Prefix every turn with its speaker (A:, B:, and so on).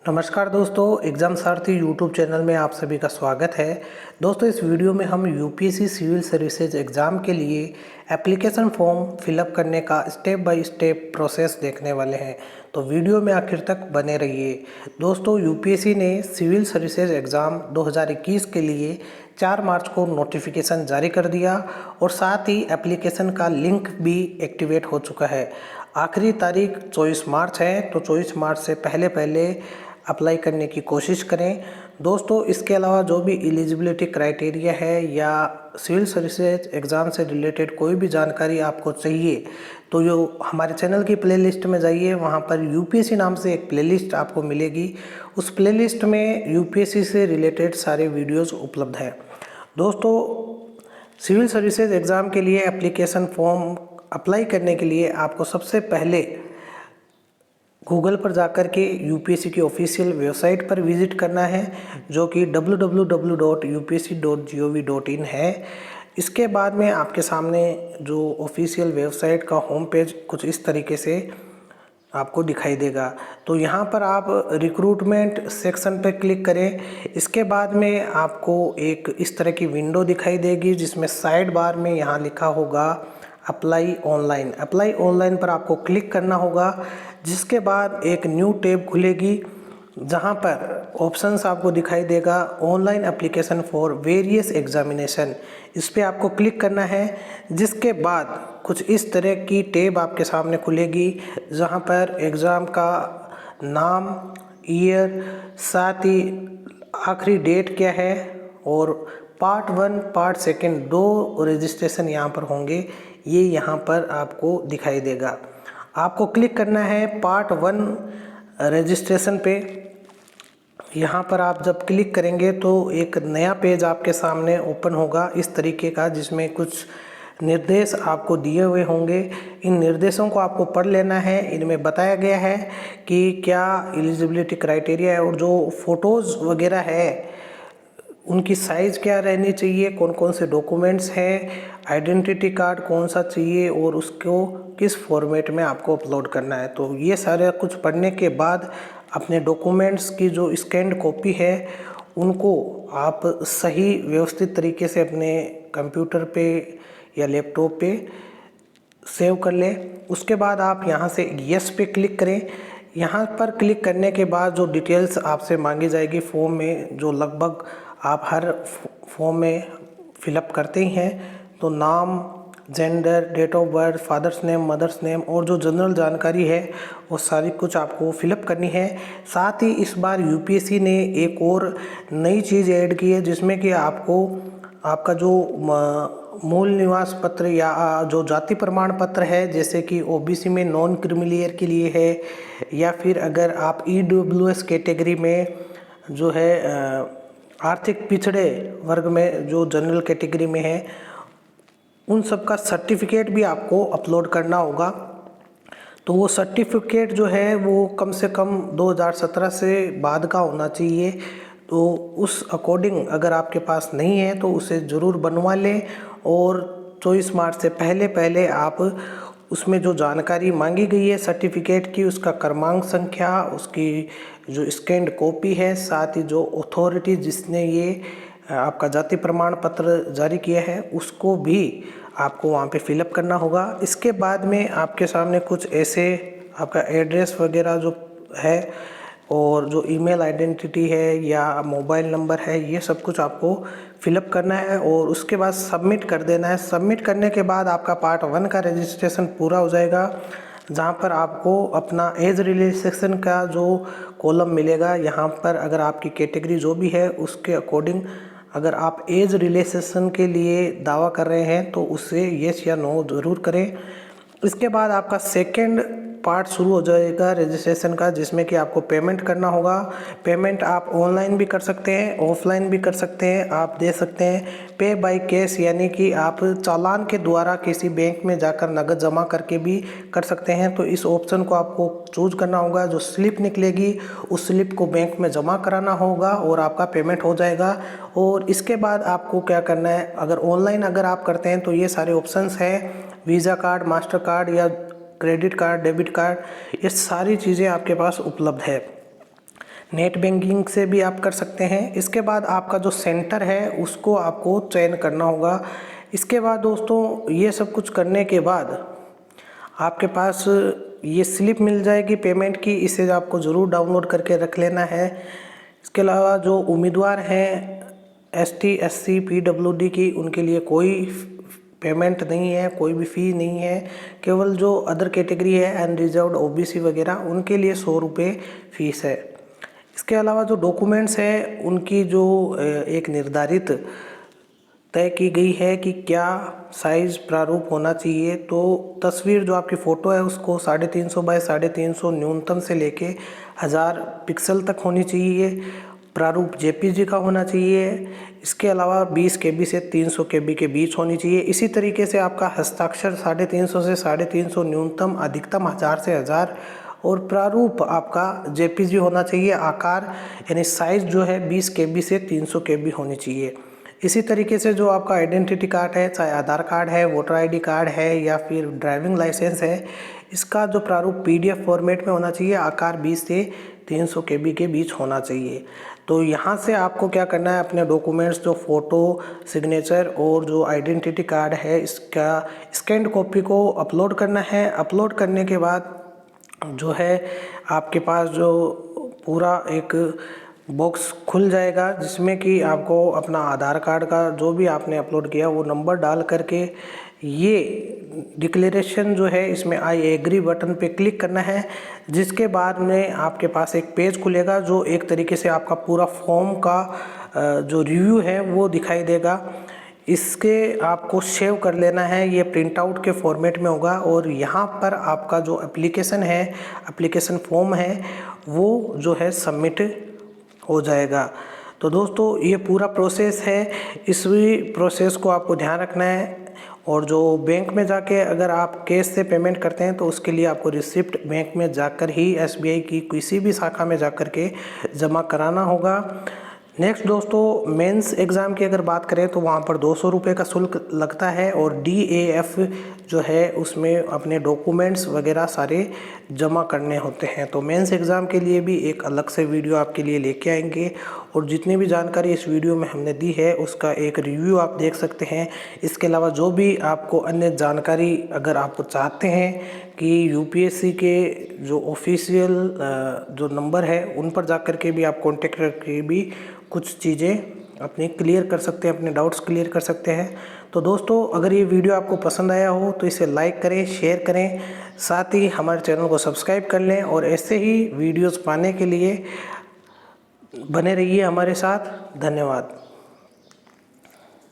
A: नमस्कार दोस्तों, एग्ज़ाम सारथी YouTube channel में आप सभी का स्वागत है। दोस्तों, इस वीडियो में हम यूपीएससी सिविल सर्विसेज एग्ज़ाम के लिए एप्लीकेशन फॉर्म फिलअप करने का स्टेप बाय स्टेप प्रोसेस देखने वाले हैं। तो वीडियो में आखिर तक बने रहिए। दोस्तों, यूपीएससी ने सिविल सर्विसेज एग्ज़ाम 2021 के लिए 4 मार्च को नोटिफिकेशन जारी कर दिया और साथ ही एप्लीकेशन का लिंक भी एक्टिवेट हो चुका है। आखिरी तारीख 24 मार्च है, तो 24 मार्च से पहले अप्लाई करने की कोशिश करें। दोस्तों, इसके अलावा जो भी एलिजिबिलिटी क्राइटेरिया है या सिविल सर्विसेज एग्ज़ाम से रिलेटेड कोई भी जानकारी आपको चाहिए तो जो हमारे चैनल की प्लेलिस्ट में जाइए, वहाँ पर यूपीएससी नाम से एक प्लेलिस्ट आपको मिलेगी। उस प्लेलिस्ट में यूपीएससी से रिलेटेड सारे वीडियोज़ उपलब्ध हैं। दोस्तों, सिविल सर्विसेज एग्ज़ाम के लिए एप्लीकेशन फॉर्म अप्लाई करने के लिए आपको सबसे पहले गूगल पर जाकर के यूपीएससी की ऑफिशियल वेबसाइट पर विज़िट करना है, जो कि www.upsc.gov.in है। इसके बाद में आपके सामने जो ऑफिशियल वेबसाइट का होम पेज कुछ इस तरीके से आपको दिखाई देगा। तो यहाँ पर आप रिक्रूटमेंट सेक्शन पर क्लिक करें। इसके बाद में आपको एक इस तरह की विंडो दिखाई देगी, जिसमें साइड बार में यहाँ लिखा होगा अप्लाई ऑनलाइन। अप्लाई ऑनलाइन पर आपको क्लिक करना होगा, जिसके बाद एक न्यू टैब खुलेगी, जहां पर ऑप्शंस आपको दिखाई देगा online application for various examination. इस पर आपको क्लिक करना है। जिसके बाद कुछ इस तरह की टैब आपके सामने खुलेगी, जहां पर एग्ज़ाम का नाम, ईयर, साथ ही आखिरी डेट क्या है और पार्ट 1 पार्ट 2 दो रजिस्ट्रेशन यहाँ पर होंगे। ये यहाँ पर आपको दिखाई देगा। आपको क्लिक करना है पार्ट 1 रजिस्ट्रेशन पे। यहाँ पर आप जब क्लिक करेंगे तो एक नया पेज आपके सामने ओपन होगा इस तरीके का, जिसमें कुछ निर्देश आपको दिए हुए होंगे। इन निर्देशों को आपको पढ़ लेना है। इनमें बताया गया है कि क्या एलिजिबिलिटी क्राइटेरिया है और जो फ़ोटोज़ वगैरह है उनकी साइज़ क्या रहनी चाहिए, कौन कौन से डॉक्यूमेंट्स हैं, आइडेंटिटी कार्ड कौन सा चाहिए और उसको किस फॉर्मेट में आपको अपलोड करना है। तो ये सारा कुछ पढ़ने के बाद अपने डॉक्यूमेंट्स की जो स्कैन्ड कॉपी है उनको आप सही व्यवस्थित तरीके से अपने कंप्यूटर पे या लैपटॉप पे सेव कर लें। उसके बाद आप यहाँ से यस पे क्लिक करें। यहाँ पर क्लिक करने के बाद जो डिटेल्स आपसे मांगी जाएगी फॉर्म में, जो लगभग आप हर फॉर्म में फिलअप करते ही हैं, तो नाम, gender, date of birth, father's name, mother's name और जो जनरल जानकारी है वो सारी कुछ आपको फिलअप करनी है। साथ ही इस बार यूपीएससी ने एक और नई चीज़ ऐड की है, जिसमें कि आपको आपका जो मूल निवास पत्र या जो जाति प्रमाण पत्र है, जैसे कि ओबीसी में नॉन क्रीमिलियर के लिए है, या फिर अगर आप ईडब्ल्यूएस कैटेगरी में जो है आर्थिक पिछड़े वर्ग में जो जनरल कैटेगरी में है, उन सब का सर्टिफिकेट भी आपको अपलोड करना होगा। तो वो सर्टिफिकेट जो है वो कम से कम 2017 से बाद का होना चाहिए। तो उस अकॉर्डिंग अगर आपके पास नहीं है तो उसे ज़रूर बनवा लें और 24 मार्च से पहले आप उसमें जो जानकारी मांगी गई है सर्टिफिकेट की, उसका क्रमांक संख्या, उसकी जो स्कैन्ड कॉपी है, साथ ही जो अथॉरिटी जिसने ये आपका जाति प्रमाण पत्र जारी किया है उसको भी आपको वहाँ पे फिलअप करना होगा। इसके बाद में आपके सामने कुछ ऐसे आपका एड्रेस वगैरह जो है और जो ईमेल आइडेंटिटी है या मोबाइल नंबर है, ये सब कुछ आपको फिलअप करना है और उसके बाद सबमिट कर देना है। सबमिट करने के बाद आपका पार्ट 1 का रजिस्ट्रेशन पूरा हो जाएगा, जहाँ पर आपको अपना एज रिलैक्सेशन का जो कॉलम मिलेगा, यहाँ पर अगर आपकी कैटेगरी जो भी है उसके अकॉर्डिंग अगर आप एज रिलैक्सेशन के लिए दावा कर रहे हैं तो उससे येस या नो ज़रूर करें। इसके बाद आपका सेकंड पार्ट शुरू हो जाएगा रजिस्ट्रेशन का, जिसमें कि आपको पेमेंट करना होगा। पेमेंट आप ऑनलाइन भी कर सकते हैं, ऑफलाइन भी कर सकते हैं। आप दे सकते हैं पे बाय कैश, यानी कि आप चालान के द्वारा किसी बैंक में जाकर नगद जमा करके भी कर सकते हैं। तो इस ऑप्शन को आपको चूज करना होगा। जो स्लिप निकलेगी उस स्लिप को बैंक में जमा कराना होगा और आपका पेमेंट हो जाएगा। और इसके बाद आपको क्या करना है, अगर ऑनलाइन अगर आप करते हैं तो ये सारे ऑप्शंस हैं, वीज़ा कार्ड, मास्टर कार्ड या क्रेडिट कार्ड, डेबिट कार्ड, ये सारी चीज़ें आपके पास उपलब्ध है। नेट बैंकिंग से भी आप कर सकते हैं। इसके बाद आपका जो सेंटर है उसको आपको चयन करना होगा। इसके बाद दोस्तों ये सब कुछ करने के बाद आपके पास ये स्लिप मिल जाएगी पेमेंट की, इसे आपको ज़रूर डाउनलोड करके रख लेना है। इसके अलावा जो उम्मीदवार हैं ST SC PWD की, उनके लिए कोई पेमेंट नहीं है, कोई भी फ़ी नहीं है। केवल जो अदर कैटेगरी है अनरिजर्व्ड OBC वगैरह, उनके लिए 100 रुपये फ़ीस है। इसके अलावा जो डॉक्यूमेंट्स है उनकी जो एक निर्धारित तय की गई है कि क्या साइज़ प्रारूप होना चाहिए। तो तस्वीर जो आपकी फ़ोटो है उसको 350 बाय 350 न्यूनतम से लेके 1000 पिक्सल तक होनी चाहिए। प्रारूप JPG का होना चाहिए। इसके अलावा 20 KB से 300 KB के बीच होनी चाहिए। इसी तरीके से आपका हस्ताक्षर 350 से 350 न्यूनतम, अधिकतम 1000 से 1000, और प्रारूप आपका JPG होना चाहिए। आकार यानी साइज़ जो है 20 KB से 300 KB होनी चाहिए। इसी तरीके से जो आपका आइडेंटिटी कार्ड है, चाहे आधार कार्ड है, वोटर ID कार्ड है या फिर ड्राइविंग लाइसेंस है, इसका जो प्रारूप PDF फॉर्मेट में होना चाहिए। आकार 20 से 300 KB के बीच होना चाहिए। तो यहाँ से आपको क्या करना है, अपने डॉक्यूमेंट्स जो फ़ोटो, सिग्नेचर और जो आइडेंटिटी कार्ड है, इसका स्कैन्ड कॉपी को अपलोड करना है। अपलोड करने के बाद जो है आपके पास जो पूरा एक बॉक्स खुल जाएगा, जिसमें कि आपको अपना आधार कार्ड का जो भी आपने अपलोड किया वो नंबर डाल करके ये डिक्लेरेशन जो है इसमें आई एग्री बटन पे क्लिक करना है। जिसके बाद में आपके पास एक पेज खुलेगा जो एक तरीके से आपका पूरा फॉर्म का जो रिव्यू है वो दिखाई देगा। इसके आपको सेव कर लेना है, ये प्रिंट आउट के फॉर्मेट में होगा। और यहाँ पर आपका जो एप्लीकेशन है, एप्लीकेशन फॉर्म है, वो जो है सबमिट हो जाएगा। तो दोस्तों ये पूरा प्रोसेस है, इस प्रोसेस को आपको ध्यान रखना है। और जो बैंक में जाके अगर आप कैश से पेमेंट करते हैं तो उसके लिए आपको रिसिप्ट बैंक में जाकर ही, SBI की किसी भी शाखा में जाकर के जमा कराना होगा। नेक्स्ट दोस्तों, मेंस एग्ज़ाम की अगर बात करें तो वहाँ पर 200 रुपये का शुल्क लगता है। और DAF जो है उसमें अपने डॉक्यूमेंट्स वगैरह सारे जमा करने होते हैं। तो मेंस एग्ज़ाम के लिए भी एक अलग से वीडियो आपके लिए लेके आएंगे। और जितनी भी जानकारी इस वीडियो में हमने दी है उसका एक रिव्यू आप देख सकते हैं। इसके अलावा जो भी आपको अन्य जानकारी अगर आप चाहते हैं कि UPSC के जो ऑफिशियल जो नंबर है उन पर जा कर के भी आप कॉन्टेक्ट करके भी कुछ चीज़ें अपनी क्लियर कर सकते हैं, अपने डाउट्स क्लियर कर सकते हैं। तो दोस्तों अगर ये वीडियो आपको पसंद आया हो तो इसे लाइक करें, शेयर करें, साथ ही हमारे चैनल को सब्सक्राइब कर लें। और ऐसे ही वीडियोस पाने के लिए बने रहिए हमारे साथ। धन्यवाद।